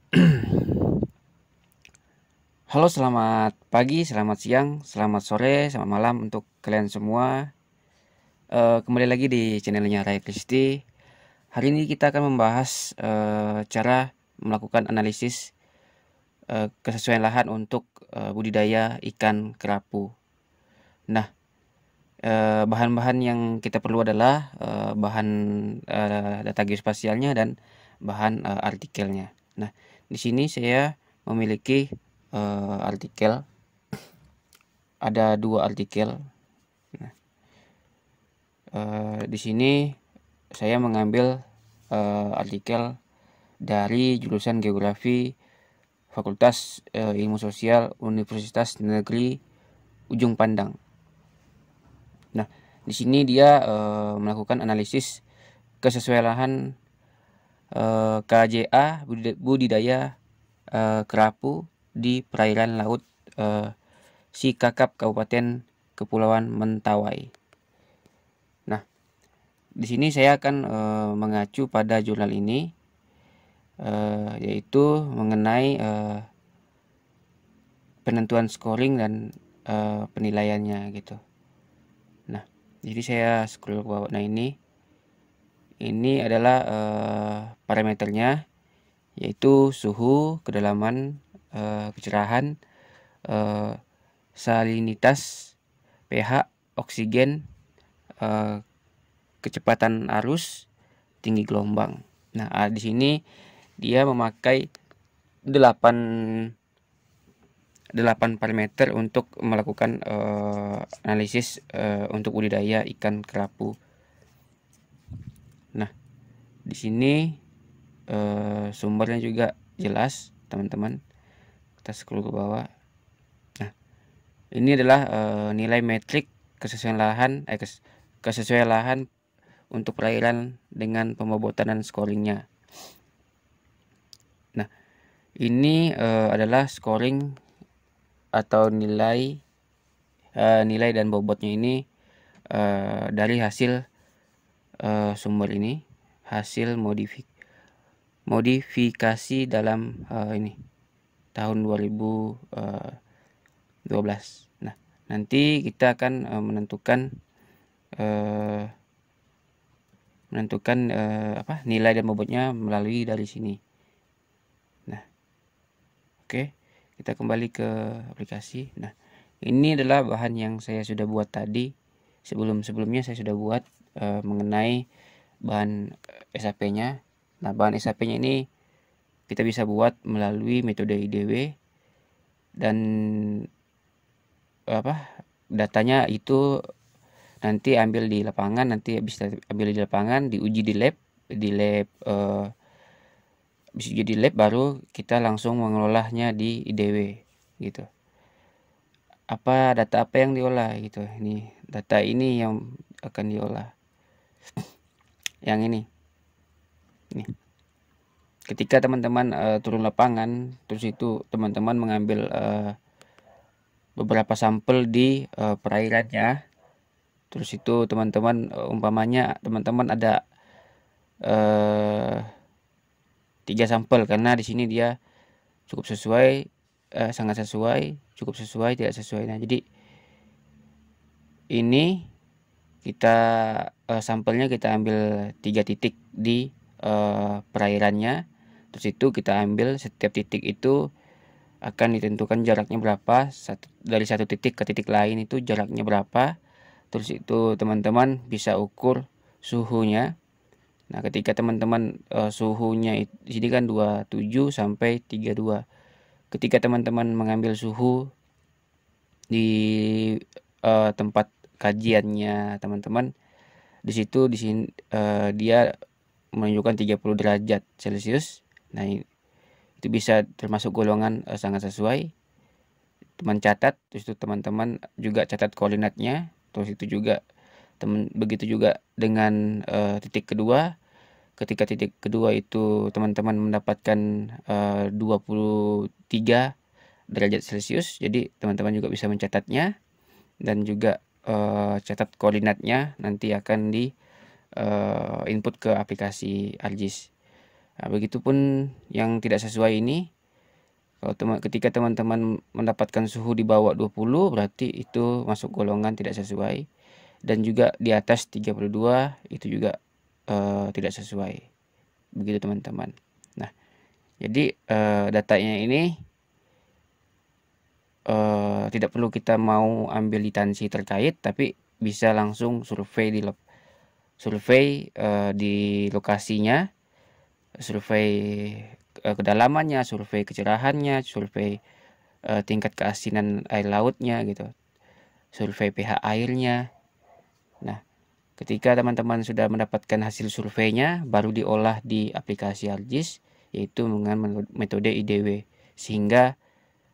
Halo, selamat pagi, selamat siang, selamat sore, selamat malam untuk kalian semua. Kembali lagi di channelnya Ray Kristi. Hari ini kita akan membahas cara melakukan analisis kesesuaian lahan untuk budidaya ikan kerapu. Nah, bahan-bahan yang kita perlu adalah bahan data geospasialnya dan bahan artikelnya. Nah, di sini saya memiliki artikel. Ada dua artikel. Nah, di sini saya mengambil artikel dari jurusan Geografi Fakultas Ilmu Sosial Universitas Negeri Ujung Pandang. Nah, di sini dia melakukan analisis kesesuaian lahan KJA budidaya kerapu di perairan laut Sikakap Kabupaten Kepulauan Mentawai. Nah, di sini saya akan mengacu pada jurnal ini, yaitu mengenai penentuan scoring dan penilaiannya gitu. Nah, jadi saya scroll ke bawah. Nah, ini adalah parameternya, yaitu suhu, kedalaman, kecerahan, salinitas, pH, oksigen, kecepatan arus, tinggi gelombang. Nah, di sini dia memakai 8 parameter untuk melakukan analisis untuk budidaya ikan kerapu. Nah, di sini sumbernya juga jelas, teman-teman. Kita scroll ke bawah. Nah, ini adalah nilai metrik kesesuaian lahan untuk perairan dengan pembobotan dan scoringnya. Nah, ini adalah scoring atau nilai dan bobotnya ini dari hasil sumber ini, hasil modifikasi dalam ini tahun 2012. Nah, nanti kita akan menentukan nilai dan bobotnya melalui dari sini. Nah, oke, kita kembali ke aplikasi. Nah, ini adalah bahan yang saya sudah buat tadi. Sebelumnya saya sudah buat mengenai bahan SAP-nya. Nah, bahan SAP-nya ini kita bisa buat melalui metode IDW, dan datanya itu nanti ambil di lapangan, diuji di lab, bisa jadi lab, baru kita langsung mengelolanya di IDW gitu. Data apa yang diolah gitu. Ini data ini yang akan diolah. Yang ini. Ketika teman-teman turun lapangan, terus itu teman-teman mengambil beberapa sampel di perairannya. Terus itu teman-teman umpamanya teman-teman ada 3 sampel, karena di sini dia cukup sesuai, sangat sesuai, cukup sesuai, tidak sesuai. Nah, jadi ini kita sampelnya kita ambil 3 titik di perairannya. Terus itu kita ambil setiap titik itu akan ditentukan jaraknya berapa, dari satu titik ke titik lain itu jaraknya berapa. Terus itu teman-teman bisa ukur suhunya. Nah, ketika teman-teman suhunya di sini kan 27 sampai 32. Ketika teman-teman mengambil suhu di tempat kajiannya teman-teman, di sini dia menunjukkan 30 derajat Celcius. Nah, itu bisa termasuk golongan sangat sesuai. Teman catat, terus itu teman-teman juga catat koordinatnya. Terus itu juga begitu juga dengan titik kedua. Ketika titik kedua itu teman-teman mendapatkan 23 derajat Celcius, jadi teman-teman juga bisa mencatatnya, dan juga catat koordinatnya nanti akan di input ke aplikasi ArcGIS. Nah, begitupun yang tidak sesuai ini, ketika teman-teman mendapatkan suhu di bawah 20 berarti itu masuk golongan tidak sesuai, dan juga di atas 32 itu juga tidak sesuai. Begitu teman-teman. Nah, jadi datanya ini tidak perlu kita mau ambil litansi terkait, tapi bisa langsung survei di lokasinya, survei kedalamannya, survei kecerahannya, survei tingkat keasinan air lautnya gitu, survei pH airnya. Nah, ketika teman-teman sudah mendapatkan hasil surveinya, baru diolah di aplikasi ArcGIS, yaitu dengan metode IDW, sehingga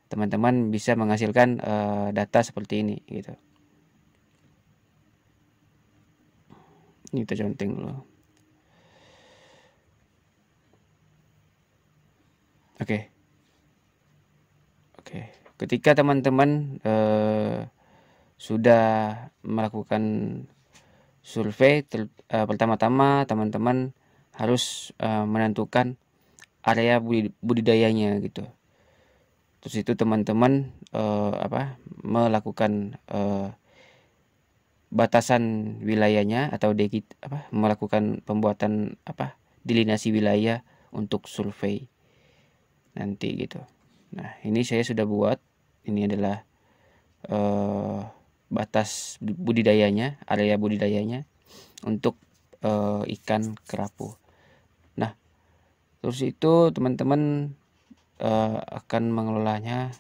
teman-teman bisa menghasilkan data seperti ini gitu. Ini kita conteng dulu. Oke. Ketika teman-teman sudah melakukan survei, pertama-tama teman-teman harus menentukan area budidayanya gitu. Terus itu teman-teman melakukan batasan wilayahnya, atau melakukan pembuatan delineasi wilayah untuk survei nanti gitu. Nah, ini saya sudah buat. Ini adalah batas budidayanya, area budidayanya untuk ikan kerapu. Nah, terus itu teman-teman akan mengelolanya.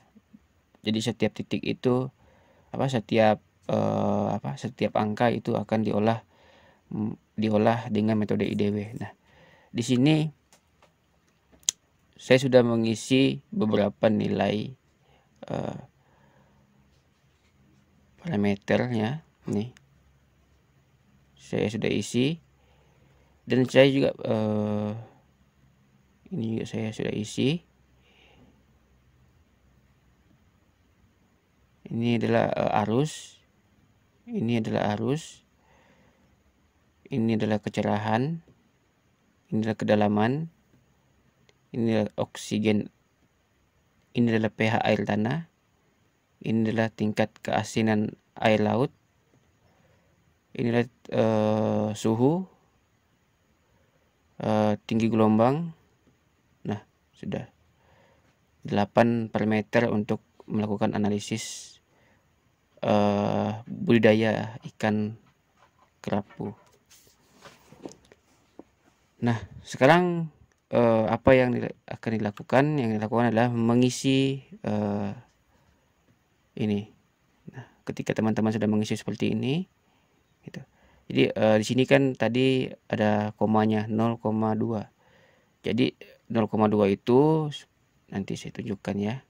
Jadi setiap titik itu setiap angka itu akan diolah dengan metode IDW. Nah, di sini saya sudah mengisi beberapa nilai parameternya. Nih, saya sudah isi, dan saya juga ini juga saya sudah isi. Ini adalah arus, ini adalah kecerahan, ini adalah kedalaman, ini adalah oksigen, ini adalah pH air tanah, ini adalah tingkat keasinan air laut, ini adalah suhu, tinggi gelombang. Nah, sudah 8 parameter untuk melakukan analisis budidaya ikan kerapu. Nah, sekarang apa yang akan dilakukan? Yang dilakukan adalah mengisi ini. Nah, ketika teman-teman sudah mengisi seperti ini, gitu. Jadi di sini kan tadi ada komanya 0,2. Jadi 0,2 itu nanti saya tunjukkan ya.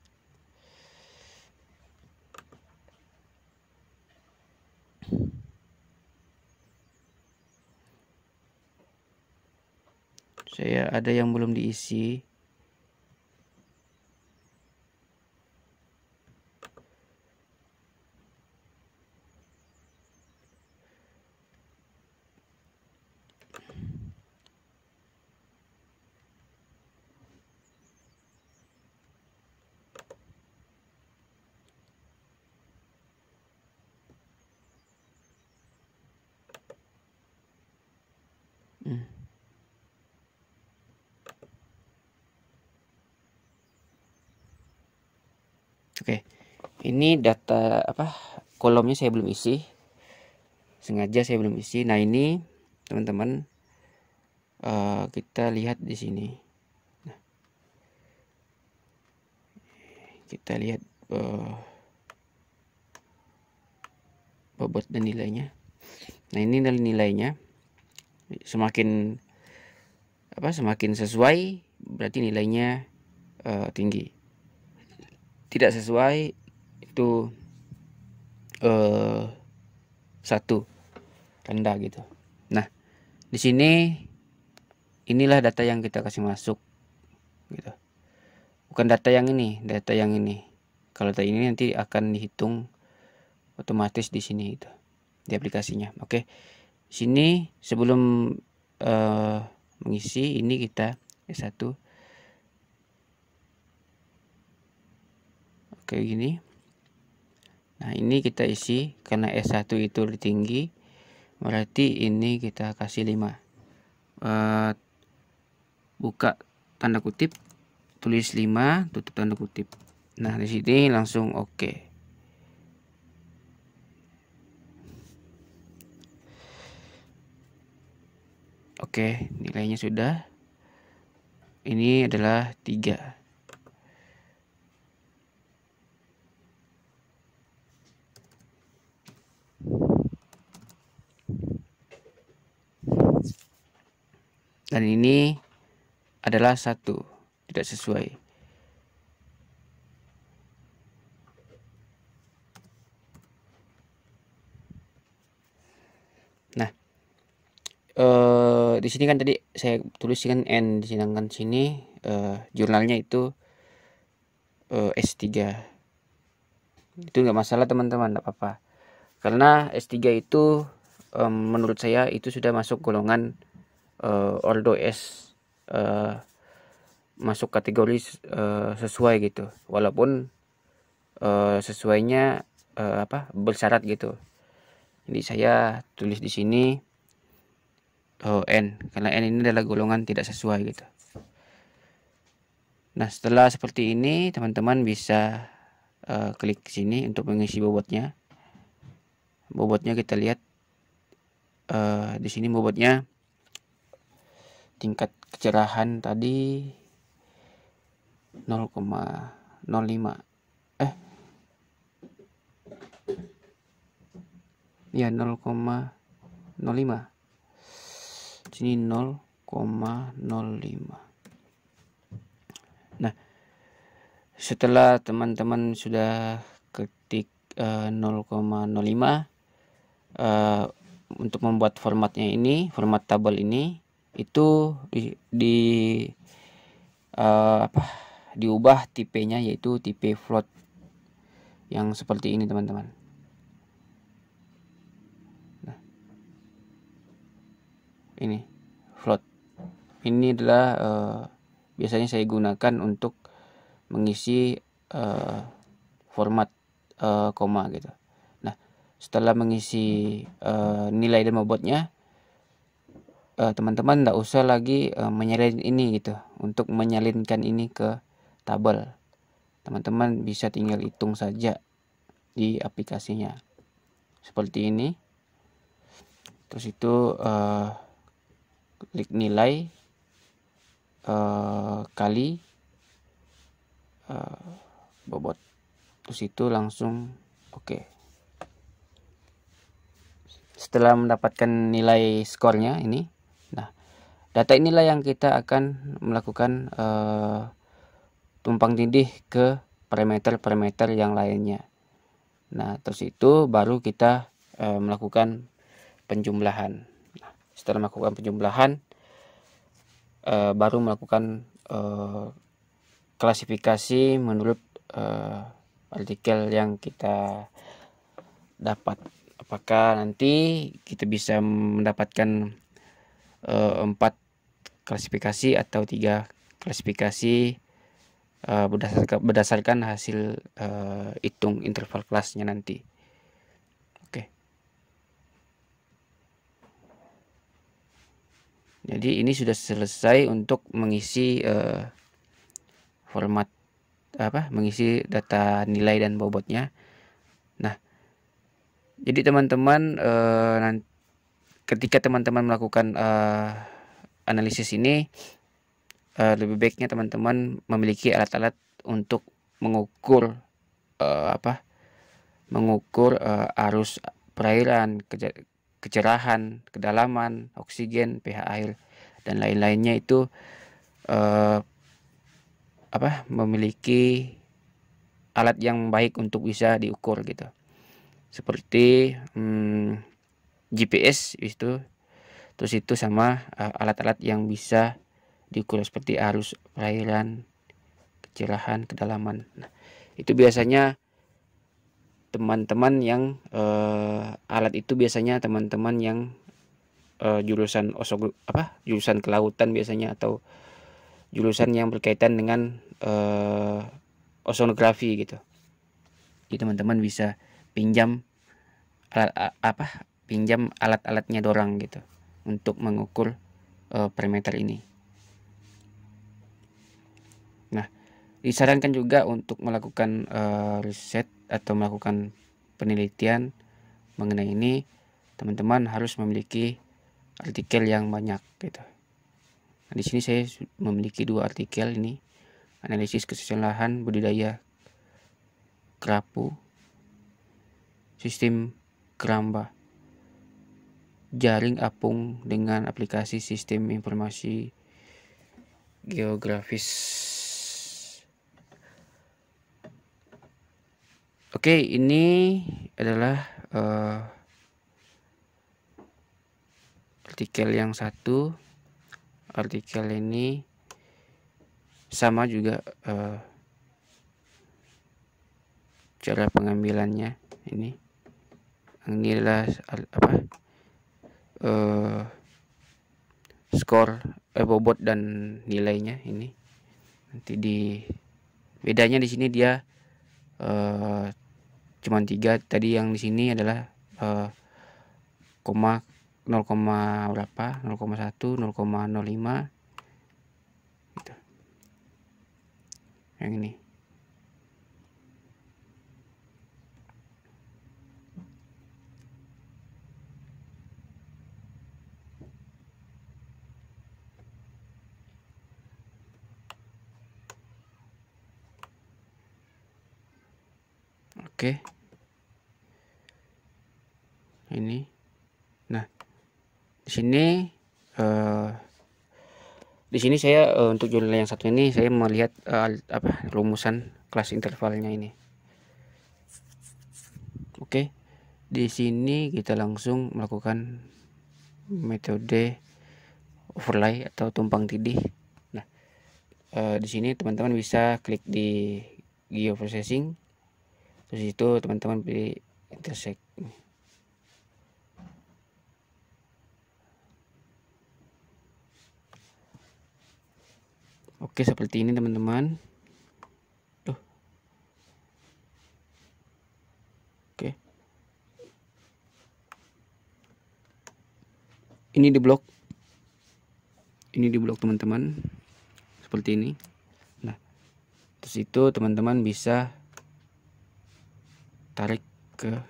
Saya ada yang belum diisi. Oke, ini data kolomnya saya belum isi, sengaja saya belum isi. Nah, ini teman-teman kita lihat di sini. Nah, kita lihat bobot dan nilainya. Nah, ini nilainya semakin sesuai berarti nilainya tinggi. Tidak sesuai itu 1 rendah gitu. Nah, di sini inilah data yang kita kasih masuk gitu. Bukan data yang ini, data yang ini. Kalau data ini nanti akan dihitung otomatis di sini itu, di aplikasinya. Oke. Sini sebelum mengisi ini kita S1. Oke, gini. Nah, ini kita isi karena S1 itu tinggi, berarti ini kita kasih 5. Buka tanda kutip, tulis 5, tutup tanda kutip. Nah, di sini langsung oke. Oke, nilainya sudah. Ini adalah 3. Dan ini adalah 1, tidak sesuai. Nah, di sini kan tadi saya tuliskan N, sedangkan sini jurnalnya itu S3. Itu nggak masalah teman-teman, nggak apa-apa. Karena S3 itu menurut saya itu sudah masuk golongan Ordo S, masuk kategori sesuai gitu, walaupun sesuainya bersyarat gitu. Jadi saya tulis di sini N, karena N ini adalah golongan tidak sesuai gitu. Nah, setelah seperti ini teman-teman bisa klik sini untuk mengisi bobotnya. Bobotnya kita lihat di sini bobotnya tingkat kecerahan tadi 0,05. Ya 0,05. Sini 0,05. Nah, setelah teman-teman sudah ketik 0,05, untuk membuat formatnya ini, format tabel ini itu diubah tipenya, yaitu tipe float yang seperti ini teman-teman. Nah, ini float ini adalah biasanya saya gunakan untuk mengisi format koma gitu. Nah, setelah mengisi nilai dan bobotnya, teman-teman tidak usah lagi menyalin ini gitu. Untuk menyalinkan ini ke tabel, teman-teman bisa tinggal hitung saja di aplikasinya seperti ini. Terus itu klik nilai kali bobot, terus itu langsung oke. Setelah mendapatkan nilai skornya ini, nah data inilah yang kita akan melakukan tumpang tindih ke parameter-parameter yang lainnya. Nah, terus itu baru kita melakukan penjumlahan. Nah, setelah melakukan penjumlahan, baru melakukan klasifikasi menurut artikel yang kita dapat. Apakah nanti kita bisa mendapatkan 4 klasifikasi atau 3 klasifikasi berdasarkan hasil hitung interval kelasnya nanti. Oke. Jadi ini sudah selesai untuk mengisi format mengisi data nilai dan bobotnya. Nah, jadi teman-teman ketika teman-teman melakukan analisis ini, lebih baiknya teman-teman memiliki alat-alat untuk mengukur arus perairan, kecerahan, kedalaman, oksigen, pH air dan lain-lainnya itu memiliki alat yang baik untuk bisa diukur gitu. Seperti GPS itu, terus itu sama alat-alat yang bisa diukur seperti arus perairan, kecerahan, kedalaman. Nah, itu biasanya teman-teman yang alat itu biasanya teman-teman yang jurusan jurusan kelautan biasanya, atau jurusan yang berkaitan dengan oceanografi gitu. Jadi teman-teman bisa pinjam pinjam alat-alatnya dorang gitu untuk mengukur parameter ini. Nah, disarankan juga untuk melakukan riset atau melakukan penelitian mengenai ini, teman-teman harus memiliki artikel yang banyak gitu. Nah, di sini saya memiliki 2 artikel ini, analisis kesusahan lahan budidaya kerapu, sistem keramba, jaring apung dengan aplikasi sistem informasi geografis. Oke, ini adalah artikel yang satu. Artikel ini sama juga cara pengambilannya. Ini adalah skor bobot dan nilainya. Ini nanti bedanya di sini dia cuma 3. Tadi yang di sini adalah 0, berapa 0,1 0,05 gitu. Yang ini oke. Ini nah di sini saya untuk jurnal yang satu ini saya melihat rumusan kelas intervalnya ini. Oke, di sini kita langsung melakukan metode overlay atau tumpang tindih. Nah, di sini teman-teman bisa klik di geoprocessing, terus itu teman-teman pilih intersect. Oke, seperti ini teman-teman. Oke. Ini di blok. Ini di blok teman-teman. Seperti ini. Nah, terus itu teman-teman bisa tarik ke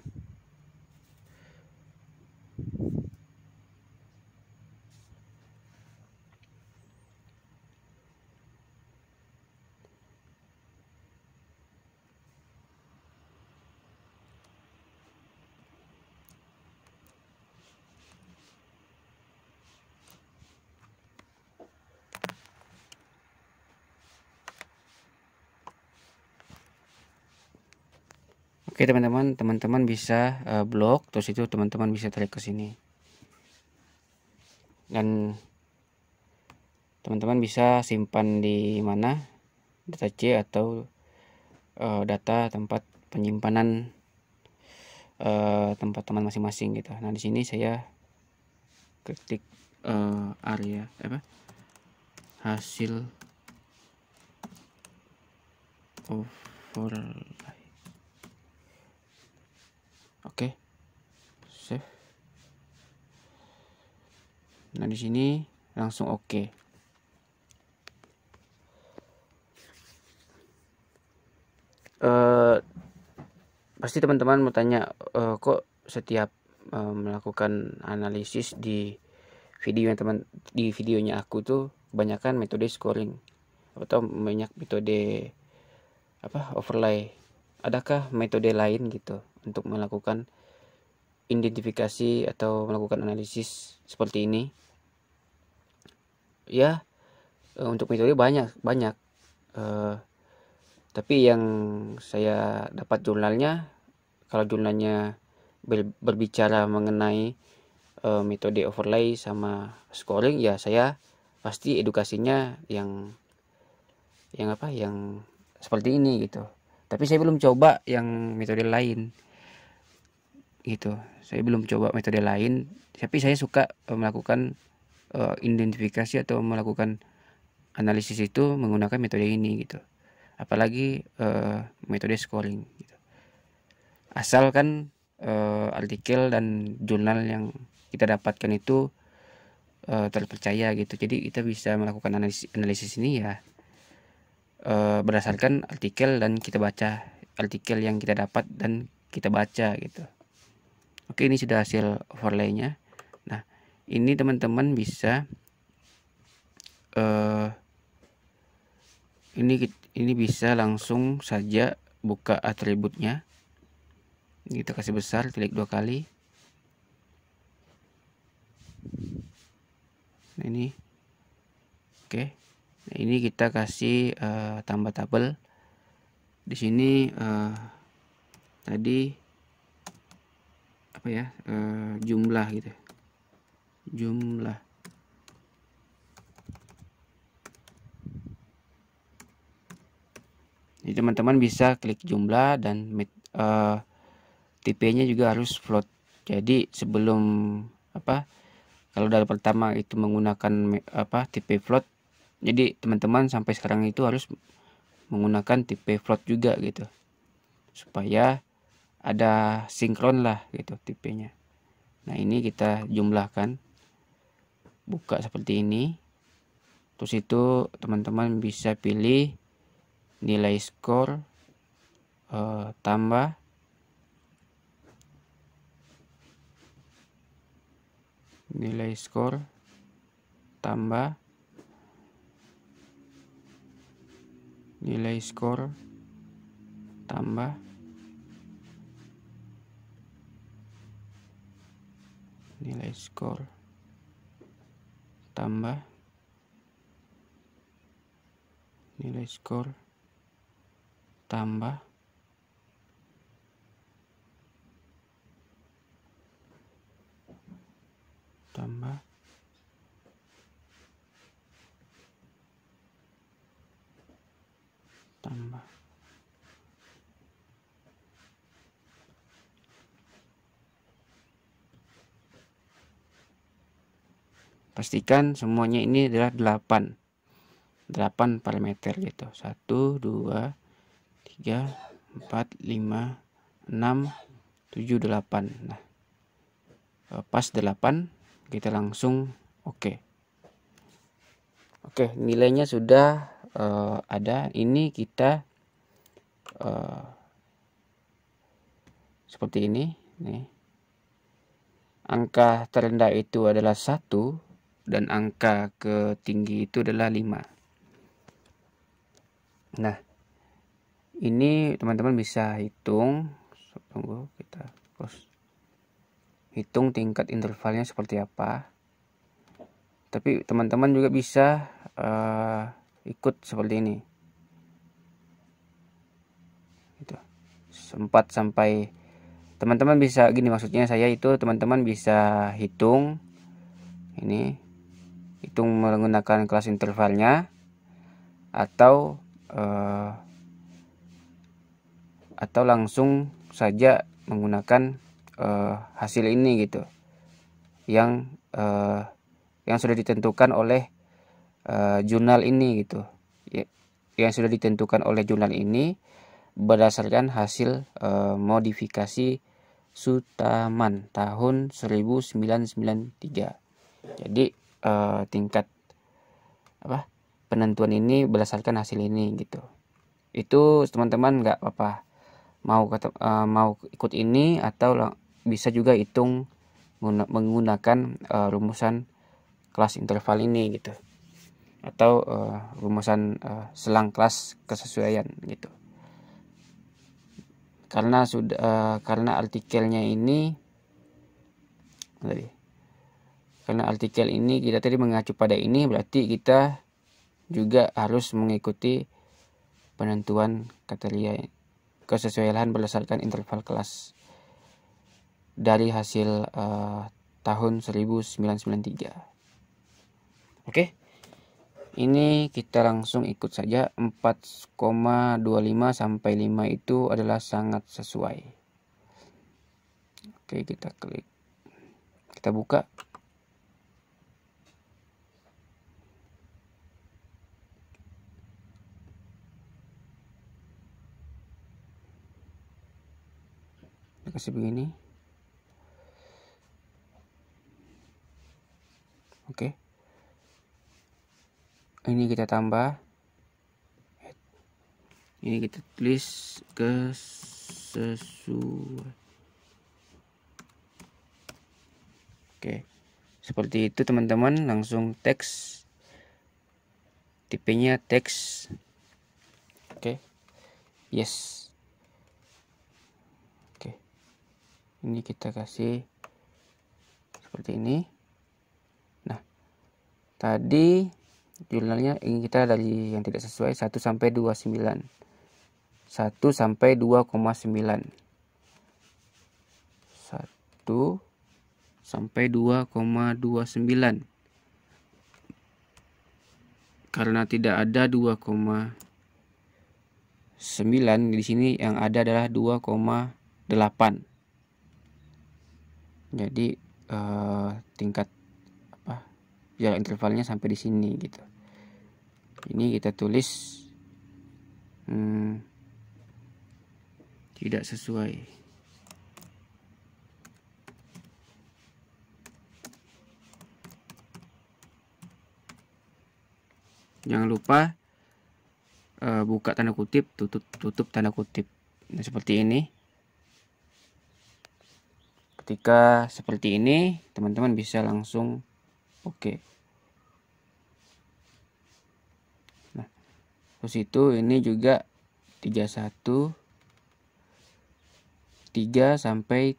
Oke teman-teman bisa blok, terus itu teman-teman bisa tarik ke sini. Dan teman-teman bisa simpan di mana, data C atau data tempat penyimpanan tempat teman masing-masing gitu. Nah, di sini saya ketik area hasil overlay. Oke, save. Nah, di sini langsung oke. Pasti teman-teman mau tanya, kok setiap melakukan analisis di videonya aku tuh kebanyakan metode scoring atau banyak metode overlay. Adakah metode lain gitu untuk melakukan identifikasi atau melakukan analisis seperti ini? Ya, untuk metode banyak. Tapi yang saya dapat jurnalnya, kalau jurnalnya berbicara mengenai metode overlay sama scoring, ya saya pasti edukasinya yang seperti ini gitu. Tapi saya belum coba yang metode lain gitu. Saya belum coba metode lain, tapi saya suka melakukan identifikasi atau melakukan analisis itu menggunakan metode ini gitu. Apalagi metode scoring gitu. Asalkan artikel dan jurnal yang kita dapatkan itu terpercaya gitu. Jadi kita bisa melakukan analisis ini ya berdasarkan artikel dan kita baca artikel yang kita dapat dan kita baca gitu. Oke, ini sudah hasil overlaynya. Nah, ini teman-teman bisa ini bisa langsung saja buka atributnya. Kita kasih besar, klik 2 kali. Nah, ini oke. Nah, ini kita kasih tambah tabel. Di sini tadi apa ya, jumlah gitu, jumlah. Jadi teman-teman bisa klik jumlah dan tipenya juga harus float. Jadi sebelum kalau dari pertama itu menggunakan tipe float, jadi teman-teman sampai sekarang itu harus menggunakan tipe float juga gitu, supaya ada sinkron lah gitu tipenya. Nah, ini kita jumlahkan, buka seperti ini. Terus itu teman-teman bisa pilih nilai skor tambah nilai skor tambah nilai skor tambah nilai skor tambah nilai skor tambah tambah tambah. Pastikan semuanya ini adalah 8 parameter gitu. 1 2 3 4 5 6 7 8. Nah, pas 8 kita langsung oke. Oke, nilainya sudah ada. Ini kita seperti ini nih. Angka terendah itu adalah 1 dan angka ketinggi itu adalah 5. Nah, ini teman-teman bisa hitung. Tunggu, kita close. Hitung tingkat intervalnya seperti apa. Tapi teman-teman juga bisa ikut seperti ini. Gitu. 4 sampai teman-teman bisa gini, maksudnya saya itu teman-teman bisa hitung ini, hitung menggunakan kelas intervalnya atau langsung saja menggunakan hasil ini gitu, yang sudah ditentukan oleh jurnal ini gitu, yang sudah ditentukan oleh jurnal ini berdasarkan hasil modifikasi Sutaman tahun 1993. Jadi tingkat penentuan ini berdasarkan hasil ini gitu. Itu teman-teman nggak apa-apa mau ikut ini, atau bisa juga hitung menggunakan rumusan kelas interval ini gitu, atau rumusan selang kelas kesesuaian gitu. Karena artikelnya ini karena artikel ini kita tadi mengacu pada ini, berarti kita juga harus mengikuti penentuan kriteria kesesuaian berdasarkan interval kelas dari hasil tahun 1993. Oke, ini kita langsung ikut saja. 4,25 sampai 5 itu adalah sangat sesuai. Oke, kita klik, kita buka. kasih begini. Oke, ini kita tambah, ini kita tulis ke sesuai. Oke, seperti itu teman-teman. Langsung teks, tipenya teks. Oke, yes. Oke, ini kita kasih seperti ini. Nah, tadi jurnalnya ingin kita dari yang tidak sesuai 1 sampai 29. 1 sampai 2,9. 1 sampai 2,29. Karena tidak ada 2,9 di sini, yang ada adalah 2,8. Jadi tingkat jarak intervalnya sampai di sini gitu. Ini kita tulis tidak sesuai. Jangan lupa buka tanda kutip, tutup tanda kutip. Nah, seperti ini. Ketika seperti ini, teman-teman bisa langsung oke. Nah, terus itu ini juga 31, 3 sampai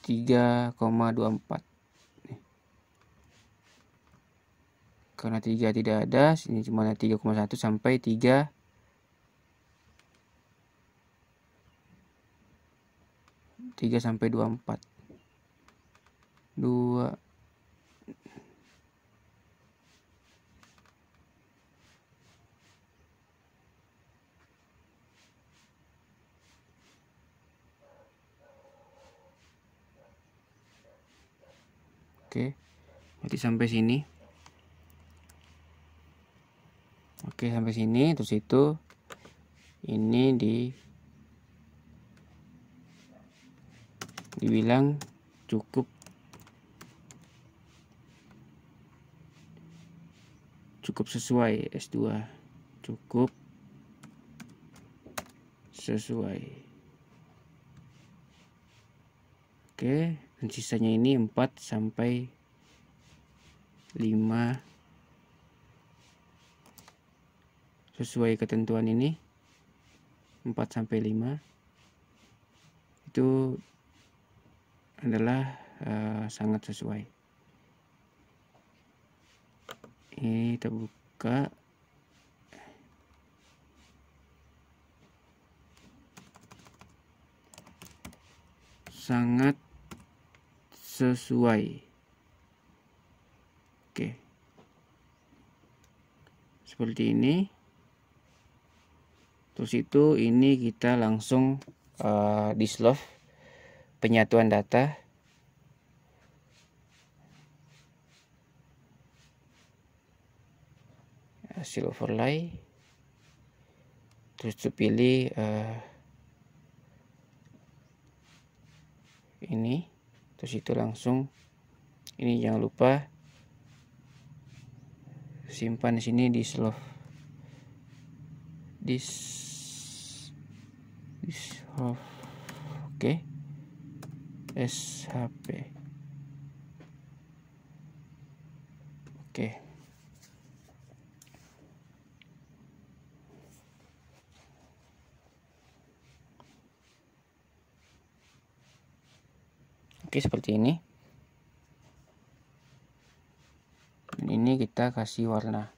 3,24. Karena 3 tidak ada, sini cuma 3,1 sampai 3 sampai 24. 2 Oke, berarti sampai sini. Oke, sampai sini. Terus itu ini dibilang cukup sesuai S2. Cukup sesuai. Oke, dan sisanya ini 4 sampai 5 sesuai ketentuan ini. 4 sampai 5 itu adalah sangat sesuai. Ini kita buka. Sangat sesuai. Oke, seperti ini. Terus itu ini kita langsung dislove penyatuan data. Hasil overlay. Terus pilih ini. Terus itu langsung ini, jangan lupa simpan di sini di slove. Oke, SHP. Oke, seperti ini. Dan ini kita kasih warna.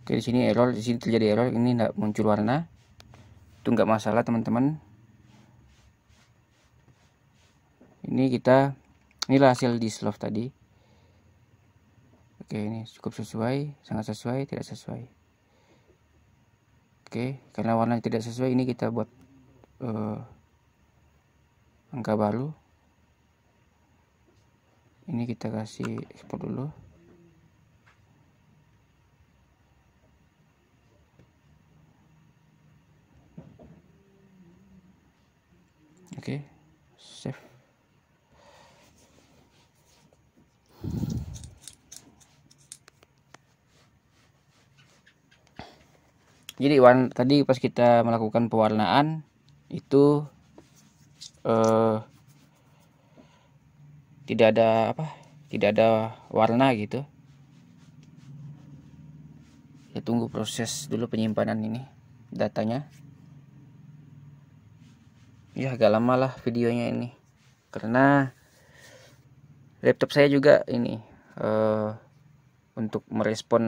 Oke, di sini error, di sini terjadi error, ini tidak muncul warna. Itu nggak masalah teman-teman. Inilah hasil di slove tadi. Oke, ini cukup sesuai, sangat sesuai, tidak sesuai. Oke, karena warna tidak sesuai, ini kita buat angka baru. Ini kita kasih ekspor dulu. Oke, save. Jadi tadi pas kita melakukan pewarnaan itu tidak ada warna gitu. Kita tunggu proses dulu penyimpanan ini datanya. Ya agak lama lah videonya ini karena laptop saya juga ini untuk merespon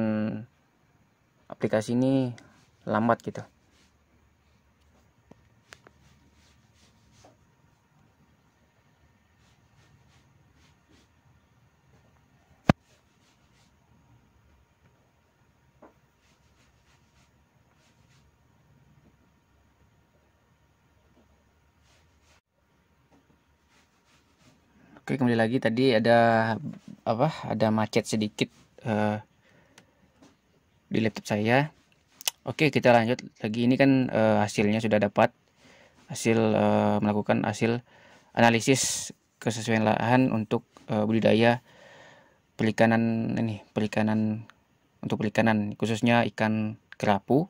aplikasi ini lambat gitu. Oke, kembali lagi, tadi ada macet sedikit di laptop saya. Oke, kita lanjut lagi. Ini kan hasilnya sudah dapat melakukan hasil analisis kesesuaian lahan untuk budidaya perikanan untuk perikanan khususnya ikan kerapu.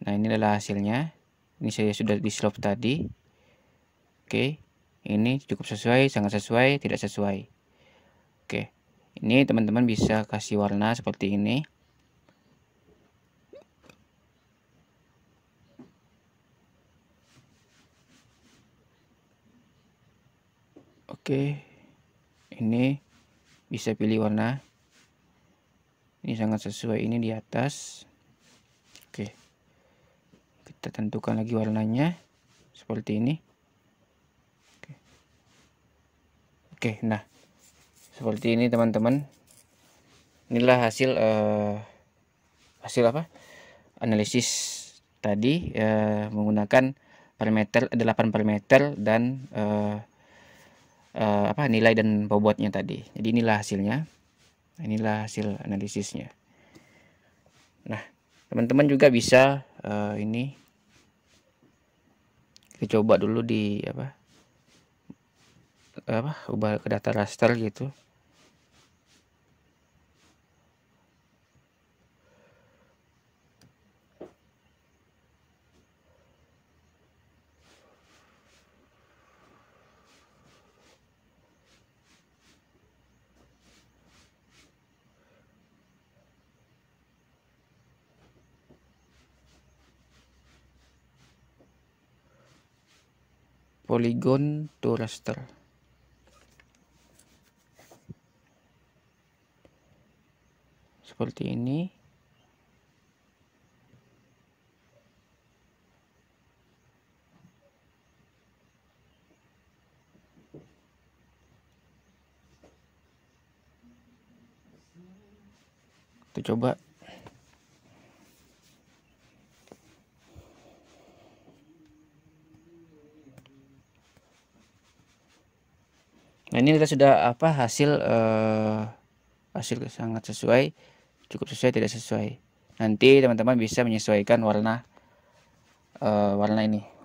Nah, ini adalah hasilnya. Ini saya sudah di slop tadi. Oke, ini cukup sesuai, sangat sesuai, tidak sesuai. Oke, ini teman-teman bisa kasih warna seperti ini. Oke, ini bisa pilih warna. Ini sangat sesuai, ini di atas. Oke, kita tentukan lagi warnanya seperti ini. Oke, nah seperti ini teman-teman. Inilah hasil analisis tadi menggunakan parameter 8 parameter dan nilai dan bobotnya tadi. Jadi inilah hasilnya. Inilah hasil analisisnya. Nah, teman-teman juga bisa ini kita coba dulu di ubah ke data raster gitu. Polygon to raster. Seperti ini. Kita coba. Nah, ini kita sudah hasil sangat sesuai, cukup sesuai, tidak sesuai. Nanti teman-teman bisa menyesuaikan warna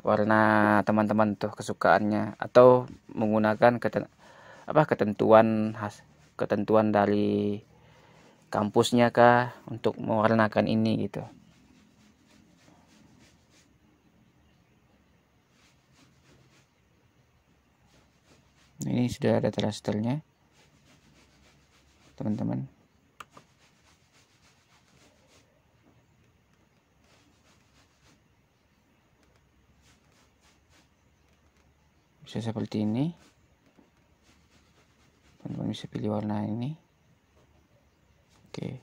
warna teman-teman tuh kesukaannya, atau menggunakan ketentuan dari kampusnya kah untuk mewarnakan ini gitu. Ini sudah ada rasternya teman-teman. Bisa seperti ini. Teman-teman bisa pilih warna ini. Oke.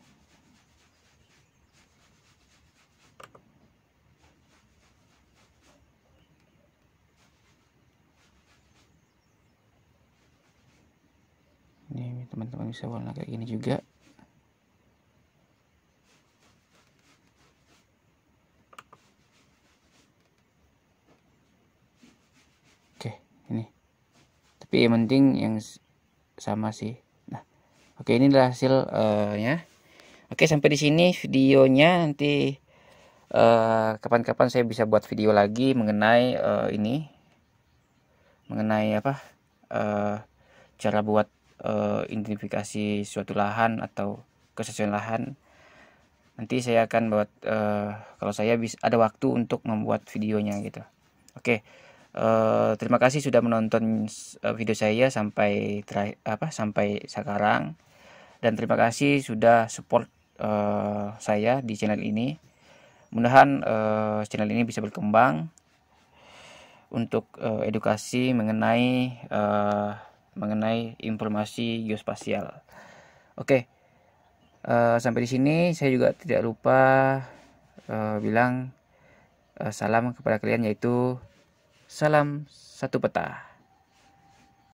teman-teman bisa warna kayak gini juga. Oke, ini. Tapi yang penting yang sama sih. Nah, oke, inilah hasil ya. Oke, sampai di sini videonya. Nanti kapan-kapan saya bisa buat video lagi mengenai ini, mengenai apa, cara buat identifikasi suatu lahan atau kesesuaian lahan. Nanti saya akan buat kalau saya bisa ada waktu untuk membuat videonya gitu. Oke, terima kasih sudah menonton video saya sampai sampai sekarang, dan terima kasih sudah support saya di channel ini. Mudah-mudahan channel ini bisa berkembang untuk edukasi mengenai informasi geospasial. Oke, sampai di sini saya juga tidak lupa bilang salam kepada kalian, yaitu salam satu peta.